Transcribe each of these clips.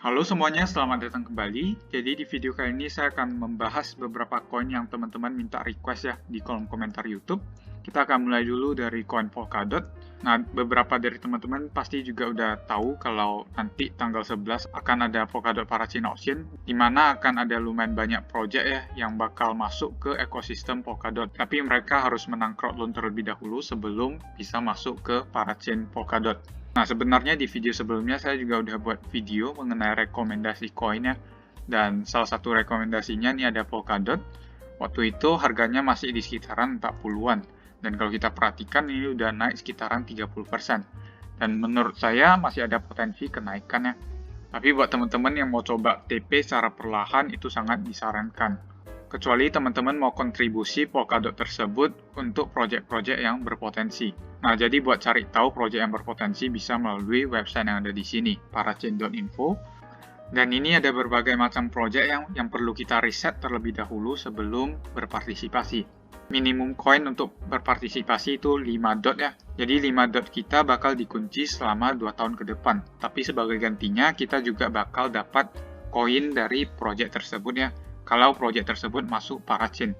Halo semuanya, selamat datang kembali. Jadi di video kali ini saya akan membahas beberapa koin yang teman-teman minta request ya di kolom komentar YouTube. Kita akan mulai dulu dari koin Polkadot. Nah, beberapa dari teman-teman pasti juga udah tahu kalau nanti tanggal 11 akan ada Polkadot Parachain Auction, di mana akan ada lumayan banyak project ya yang bakal masuk ke ekosistem Polkadot. Tapi mereka harus menang crowdloan terlebih dahulu sebelum bisa masuk ke Parachain Polkadot. Nah, sebenarnya di video sebelumnya saya juga udah buat video mengenai rekomendasi koinnya. Dan salah satu rekomendasinya nih ada Polkadot. Waktu itu harganya masih di sekitaran 40-an. Dan kalau kita perhatikan ini udah naik sekitaran 30%. Dan menurut saya masih ada potensi kenaikannya. Tapi buat teman-teman yang mau coba TP secara perlahan itu sangat disarankan. Kecuali teman-teman mau kontribusi Polkadot tersebut untuk proyek-proyek yang berpotensi. Nah, jadi buat cari tahu proyek yang berpotensi bisa melalui website yang ada di sini, parachain.info. Dan ini ada berbagai macam proyek yang perlu kita riset terlebih dahulu sebelum berpartisipasi. Minimum koin untuk berpartisipasi itu 5 dot ya. Jadi 5 dot kita bakal dikunci selama 2 tahun ke depan. Tapi sebagai gantinya kita juga bakal dapat koin dari proyek tersebut ya. Kalau proyek tersebut masuk Parachain.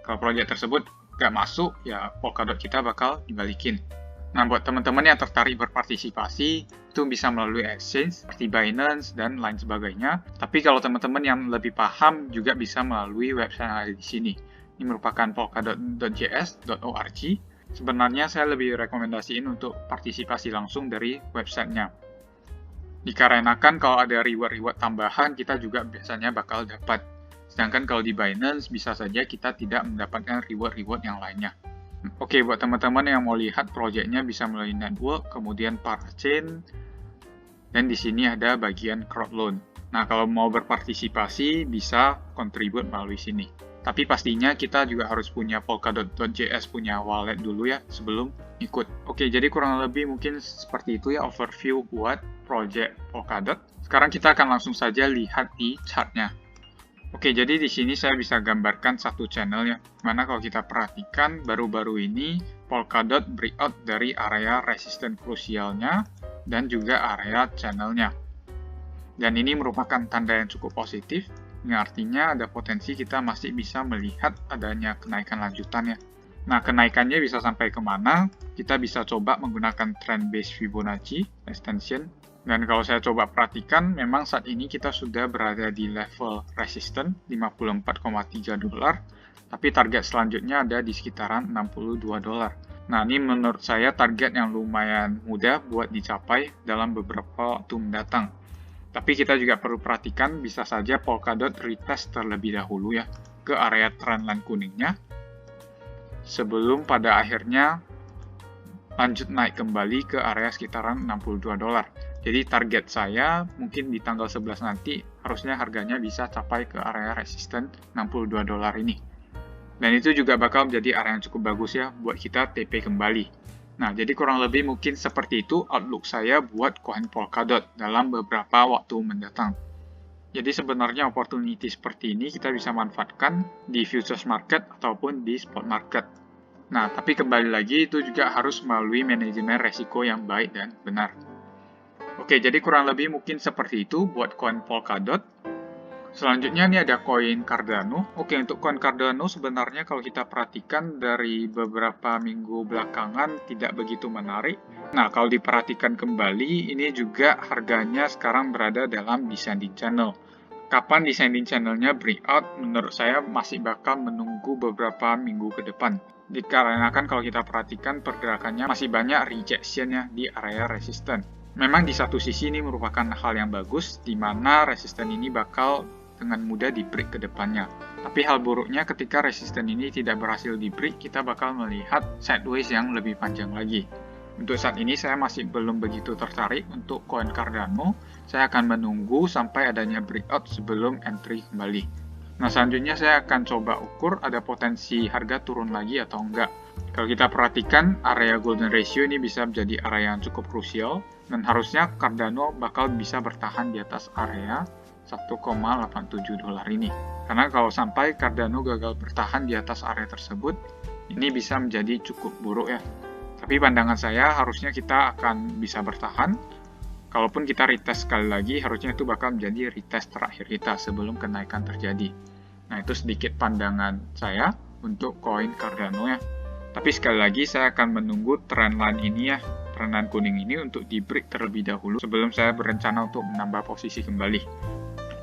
Kalau proyek tersebut nggak masuk, ya Polkadot kita bakal dibalikin. Nah, buat teman-teman yang tertarik berpartisipasi, itu bisa melalui exchange seperti Binance dan lain sebagainya. Tapi kalau teman-teman yang lebih paham, juga bisa melalui website yang ada di sini. Ini merupakan polkadot.js.org. Sebenarnya saya lebih rekomendasiin untuk partisipasi langsung dari websitenya. Dikarenakan kalau ada reward-reward tambahan, kita juga biasanya bakal dapat. Sedangkan kalau di Binance, bisa saja kita tidak mendapatkan reward-reward yang lainnya. Oke, buat teman-teman yang mau lihat proyeknya bisa melalui network, kemudian Parachain, dan di sini ada bagian crowdloan. Nah, kalau mau berpartisipasi, bisa contribute melalui sini. Tapi pastinya kita juga harus punya polkadot.js punya wallet dulu ya, sebelum ikut. Oke, jadi kurang lebih mungkin seperti itu ya overview buat project Polkadot. Sekarang kita akan langsung saja lihat di chartnya. Oke, jadi di sini saya bisa gambarkan satu channel ya, mana kalau kita perhatikan baru-baru ini Polkadot breakout dari area resisten krusialnya dan juga area channelnya. Dan ini merupakan tanda yang cukup positif, yang artinya ada potensi kita masih bisa melihat adanya kenaikan lanjutan ya. Nah, kenaikannya bisa sampai kemana? Kita bisa coba menggunakan trend base Fibonacci extension. Dan kalau saya coba perhatikan, memang saat ini kita sudah berada di level resisten 54,3 dolar, tapi target selanjutnya ada di sekitaran 62 dolar. Nah, ini menurut saya target yang lumayan mudah buat dicapai dalam beberapa waktu mendatang. Tapi kita juga perlu perhatikan, bisa saja Polkadot retest terlebih dahulu ya, ke area trendline kuningnya, sebelum pada akhirnya lanjut naik kembali ke area sekitaran 62 dolar. Jadi target saya mungkin di tanggal 11 nanti harusnya harganya bisa capai ke area resisten 62 dolar ini. Dan itu juga bakal menjadi area yang cukup bagus ya buat kita TP kembali. Nah, jadi kurang lebih mungkin seperti itu outlook saya buat koin Polkadot dalam beberapa waktu mendatang. Jadi sebenarnya opportunity seperti ini kita bisa manfaatkan di futures market ataupun di spot market. Nah, tapi kembali lagi itu juga harus melalui manajemen resiko yang baik dan benar. Oke, jadi kurang lebih mungkin seperti itu buat koin Polkadot. Selanjutnya ini ada koin Cardano. Oke, untuk koin Cardano sebenarnya kalau kita perhatikan dari beberapa minggu belakangan tidak begitu menarik. Nah, kalau diperhatikan kembali, ini juga harganya sekarang berada dalam descending channel. Kapan descending channelnya breakout, menurut saya masih bakal menunggu beberapa minggu ke depan. Dikarenakan kalau kita perhatikan pergerakannya masih banyak rejection ya di area resisten. Memang di satu sisi ini merupakan hal yang bagus, di mana resisten ini bakal dengan mudah di-break ke depannya. Tapi hal buruknya ketika resisten ini tidak berhasil di-break, kita bakal melihat sideways yang lebih panjang lagi. Untuk saat ini saya masih belum begitu tertarik untuk koin Cardano. Saya akan menunggu sampai adanya breakout sebelum entry kembali. Nah, selanjutnya saya akan coba ukur ada potensi harga turun lagi atau enggak. Kalau kita perhatikan, area golden ratio ini bisa menjadi area yang cukup krusial, dan harusnya Cardano bakal bisa bertahan di atas area 1,87 dolar ini. Karena kalau sampai Cardano gagal bertahan di atas area tersebut, ini bisa menjadi cukup buruk ya. Tapi pandangan saya harusnya kita akan bisa bertahan Kalaupun kita retest sekali lagi, harusnya itu bakal menjadi retest terakhir kita sebelum kenaikan terjadi. Nah, itu sedikit pandangan saya untuk koin Cardano ya. Tapi sekali lagi saya akan menunggu trendline ini ya, trendline kuning ini untuk di break terlebih dahulu sebelum saya berencana untuk menambah posisi kembali.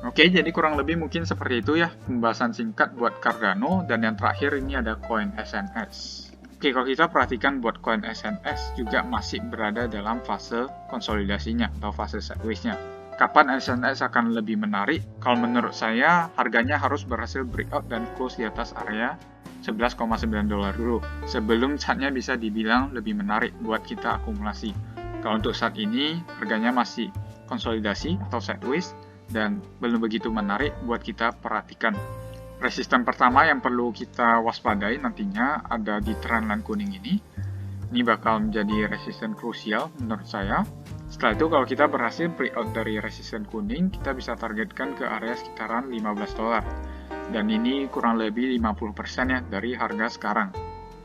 Oke, jadi kurang lebih mungkin seperti itu ya pembahasan singkat buat Cardano, dan yang terakhir ini ada koin SNS. Oke, kalau kita perhatikan buat koin SNS juga masih berada dalam fase konsolidasinya atau fase sideways-nya. Kapan SNS akan lebih menarik? Kalau menurut saya, harganya harus berhasil breakout dan close di atas area 11,9 dolar dulu sebelum saatnya bisa dibilang lebih menarik buat kita akumulasi. Kalau untuk saat ini, harganya masih konsolidasi atau sideways dan belum begitu menarik buat kita perhatikan. Resisten pertama yang perlu kita waspadai nantinya ada di trendline kuning ini. Ini bakal menjadi resisten krusial menurut saya. Setelah itu kalau kita berhasil breakout dari resisten kuning, kita bisa targetkan ke area sekitaran 15 dolar. Dan ini kurang lebih 50% ya dari harga sekarang.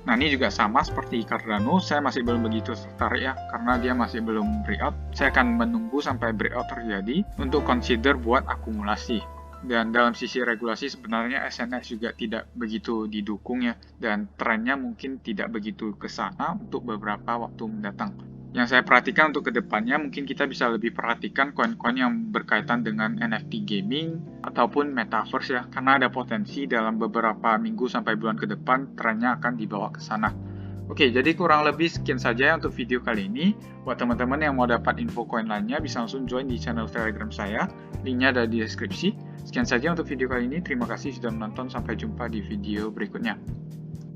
Nah, ini juga sama seperti Cardano, saya masih belum begitu tertarik ya, karena dia masih belum breakout. Saya akan menunggu sampai breakout terjadi untuk consider buat akumulasi. Dan dalam sisi regulasi sebenarnya SNS juga tidak begitu didukung ya, dan trennya mungkin tidak begitu ke sana untuk beberapa waktu mendatang. Yang saya perhatikan untuk kedepannya, mungkin kita bisa lebih perhatikan koin-koin yang berkaitan dengan NFT gaming ataupun metaverse ya, karena ada potensi dalam beberapa minggu sampai bulan ke depan trennya akan dibawa ke sana. Oke, jadi kurang lebih sekian saja untuk video kali ini. Buat teman-teman yang mau dapat info koin lainnya, bisa langsung join di channel Telegram saya. Linknya ada di deskripsi. Sekian saja untuk video kali ini. Terima kasih sudah menonton. Sampai jumpa di video berikutnya.